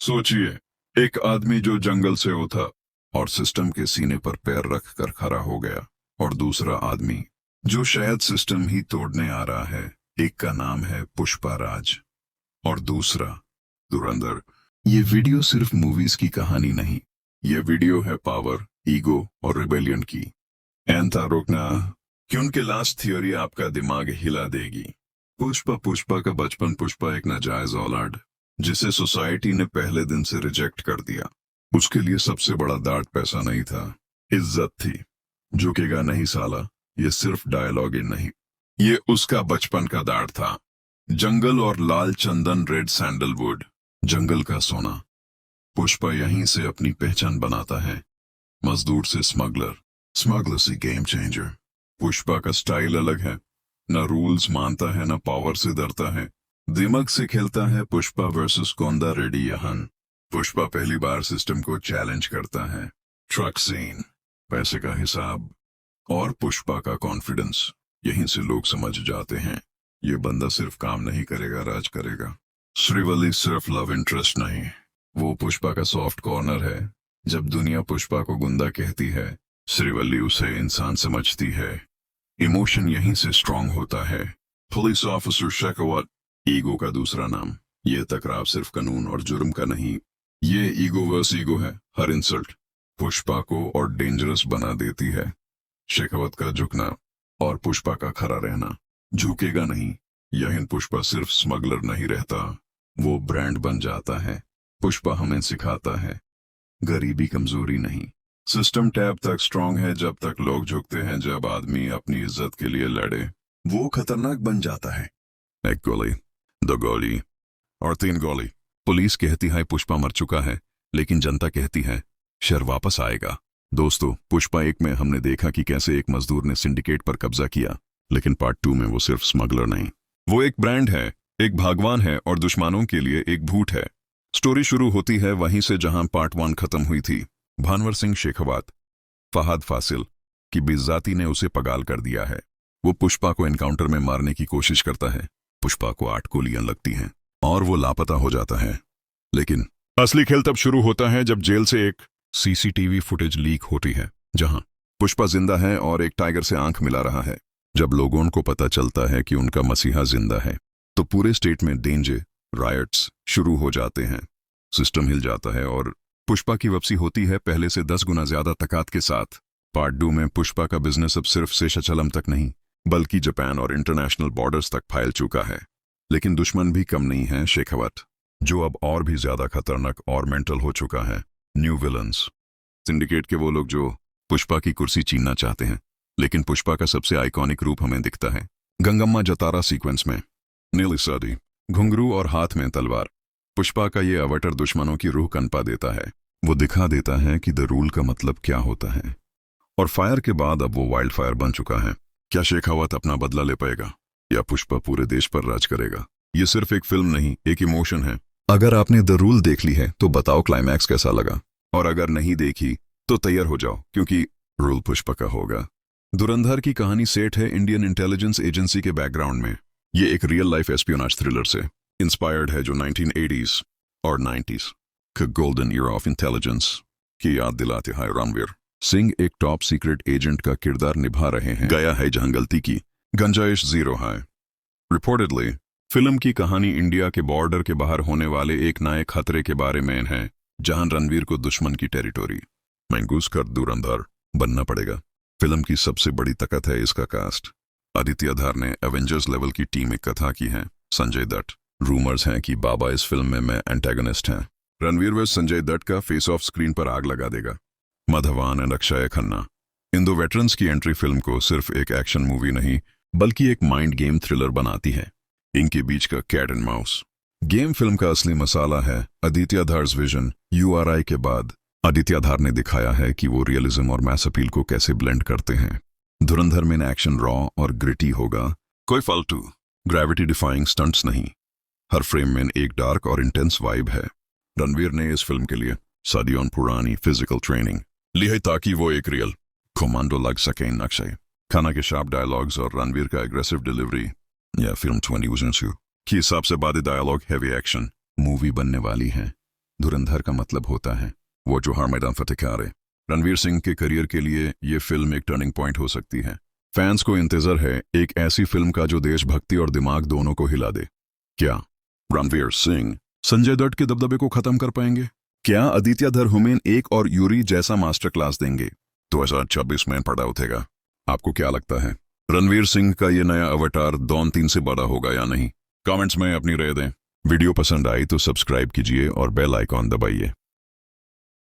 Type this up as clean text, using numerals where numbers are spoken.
सोचिए, एक आदमी जो जंगल से उठा और सिस्टम के सीने पर पैर रख कर खड़ा हो गया, और दूसरा आदमी जो शायद सिस्टम ही तोड़ने आ रहा है। एक का नाम है पुष्पाराज और दूसरा धुरंधर। ये वीडियो सिर्फ मूवीज की कहानी नहीं, ये वीडियो है पावर, ईगो और रिबेलियन की। एंता रोकना कि उनके लास्ट थियोरी आपका दिमाग हिला देगी। पुष्पा का बचपन। पुष्पा एक नाजायज औलाद जिसे सोसाइटी ने पहले दिन से रिजेक्ट कर दिया। उसके लिए सबसे बड़ा दांत पैसा नहीं था, इज्जत थी। झुकेगा नहीं साला, ये सिर्फ डायलॉग ही नहीं, ये उसका बचपन का दांत था। जंगल और लाल चंदन, रेड सैंडलवुड, जंगल का सोना। पुष्पा यहीं से अपनी पहचान बनाता है। मजदूर से स्मगलर, स्मगलर से गेम चेंजर। पुष्पा का स्टाइल अलग है, न रूल्स मानता है न पावर से डरता है, दिमाग से खेलता है। पुष्पा वर्सेस कोंडा रेड्डी यहन। पुष्पा पहली बार सिस्टम को चैलेंज करता है। ट्रक सीन, पैसे का हिसाब और पुष्पा का कॉन्फिडेंस, यहीं से लोग समझ जाते हैं ये बंदा सिर्फ काम नहीं करेगा, राज करेगा। श्रीवल्ली सिर्फ लव इंटरेस्ट नहीं, वो पुष्पा का सॉफ्ट कॉर्नर है। जब दुनिया पुष्पा को गुंडा कहती है, श्रीवल्ली उसे इंसान समझती है। इमोशन यहीं से स्ट्रांग होता है। पुलिस ऑफिसर शेखावत, ईगो का दूसरा नाम। ये टकराव सिर्फ कानून और जुर्म का नहीं, ये ईगो वर्स ईगो है। हर इंसल्ट पुष्पा को और डेंजरस बना देती है। शेखावत का झुकना और पुष्पा का खड़ा रहना। झुकेगा नहीं, यही पुष्पा सिर्फ स्मगलर नहीं रहता, वो ब्रांड बन जाता है। पुष्पा हमें सिखाता है गरीबी कमजोरी नहीं, सिस्टम टैब तक स्ट्रांग है जब तक लोग झुकते हैं। जब आदमी अपनी इज्जत के लिए लड़े, वो खतरनाक बन जाता है। एक गोली, दो गोली और तीन गोली। पुलिस कहती है पुष्पा मर चुका है, लेकिन जनता कहती है शर वापस आएगा। दोस्तों, पुष्पा 1 में हमने देखा कि कैसे एक मजदूर ने सिंडिकेट पर कब्जा किया, लेकिन पार्ट 2 में वो सिर्फ स्मगलर नहीं, वो एक ब्रांड है, एक भगवान है और दुश्मनों के लिए एक भूत है। स्टोरी शुरू होती है वहीं से जहां पार्ट 1 खत्म हुई थी। भानवर सिंह शेखावत, फहद फासिल की बेइज्जती ने उसे पगाल कर दिया है। वो पुष्पा को एनकाउंटर में मारने की कोशिश करता है। पुष्पा को 8 गोलियां लगती हैं और वो लापता हो जाता है। लेकिन असली खेल तब शुरू होता है जब जेल से एक सीसीटीवी फुटेज लीक होती है, जहां पुष्पा जिंदा है और एक टाइगर से आंख मिला रहा है। जब लोगों को पता चलता है कि उनका मसीहा जिंदा है, तो पूरे स्टेट में डेंजर रायट्स शुरू हो जाते हैं। सिस्टम हिल जाता है और पुष्पा की वापसी होती है, पहले से 10 गुना ज्यादा ताकत के साथ। पार्ट 2 में पुष्पा का बिजनेस अब सिर्फ शेषाचलम तक नहीं, बल्कि जापान और इंटरनेशनल बॉर्डर्स तक फैल चुका है। लेकिन दुश्मन भी कम नहीं है, शेखावत, जो अब और भी ज्यादा खतरनाक और मेंटल हो चुका है। न्यू विलन्स, सिंडिकेट के वो लोग जो पुष्पा की कुर्सी छीनना चाहते हैं। लेकिन पुष्पा का सबसे आइकॉनिक रूप हमें दिखता है गंगम्मा जतारा सीक्वेंस में। नीली साड़ी, घुंघरू और हाथ में तलवार। पुष्पा का ये अवटर दुश्मनों की रूह कनपा देता है। वो दिखा देता है कि द रूल का मतलब क्या होता है। और फायर के बाद अब वो वाइल्ड फायर बन चुका है। क्या शेखावत अपना बदला ले पाएगा या पुष्पा पूरे देश पर राज करेगा? ये सिर्फ एक फिल्म नहीं, एक इमोशन है। अगर आपने द रूल देख ली है तो बताओ क्लाइमैक्स कैसा लगा, और अगर नहीं देखी तो तैयार हो जाओ, क्योंकि रूल पुष्पा का होगा। धुरंधर की कहानी सेट है इंडियन इंटेलिजेंस एजेंसी के बैकग्राउंड में। ये एक रियल लाइफ एस्पियोनाज थ्रिलर से इंस्पायर्ड है, जो 1980s और 90s का गोल्डन ईयर ऑफ इंटेलिजेंस की याद दिलाते हैं। रणवीर सिंह एक टॉप सीक्रेट एजेंट का किरदार निभा रहे हैं। गया है जहां गलती की, गुंजाइश जीरो है। रिपोर्टेडली फिल्म की कहानी इंडिया के बॉर्डर के बाहर होने वाले एक नए खतरे के बारे में है, जहां रणवीर को दुश्मन की टेरिटोरी में घुस कर धुरंधर बनना पड़ेगा। फिल्म की सबसे बड़ी ताकत है इसका कास्ट। आदित्य धार ने एवेंजर्स लेवल की टीम एक कथा की है। संजय दत्त, रूमर्स हैं कि बाबा इस फिल्म में एंटेगनिस्ट हैं। रणवीर व संजय दत्त का फेस ऑफ स्क्रीन पर आग लगा देगा। माधवन एंड अक्षय खन्ना, इन दो वेटरन्स की एंट्री फिल्म को सिर्फ एक एक्शन मूवी नहीं, बल्कि एक माइंड गेम थ्रिलर बनाती है। इनके बीच का cat and mouse game film का असली मसाला है। आदित्य धार्स विजन URI के बाद आदित्य धार ने दिखाया है कि वो रियलिज्म और मैस अपील को कैसे ब्लेंड करते हैं। धुरंधर में एक्शन रॉ और ग्रिटी होगा, कोई फालतू ग्रेविटी डिफाइंग स्टंट्स नहीं। हर फ्रेम में एक डार्क और इंटेंस वाइब है। रणवीर ने इस फिल्म के लिए सदियों पुरानी फिजिकल ट्रेनिंग ली है ताकि वो एक रियल कमांडो लग सके। अक्षय खन्ना के शार्प डायलॉग्स और रणवीर का एग्रेसिव डिलीवरी, यह फिल्म 20 के हिसाब से बाद डायलॉग हैवी एक्शन मूवी बनने वाली है। धुरंधर का मतलब होता है वो जो हर मैदान फतेह करे। रणवीर सिंह के करियर के लिए ये फिल्म एक टर्निंग पॉइंट हो सकती है। फैंस को इंतजार है एक ऐसी फिल्म का जो देशभक्ति और दिमाग दोनों को हिला दे। क्या रणवीर सिंह संजय दत्त के दबदबे को खत्म कर पाएंगे? क्या आदित्य धर हुमैन एक और यूरी जैसा मास्टर क्लास देंगे? 2026 में पर्दा उठेगा। आपको क्या लगता है, रणवीर सिंह का ये नया अवतार डॉन 3 से बड़ा होगा या नहीं? कमेंट्स में अपनी राय दें। वीडियो पसंद आई तो सब्सक्राइब कीजिए और बेल आइकॉन दबाइए।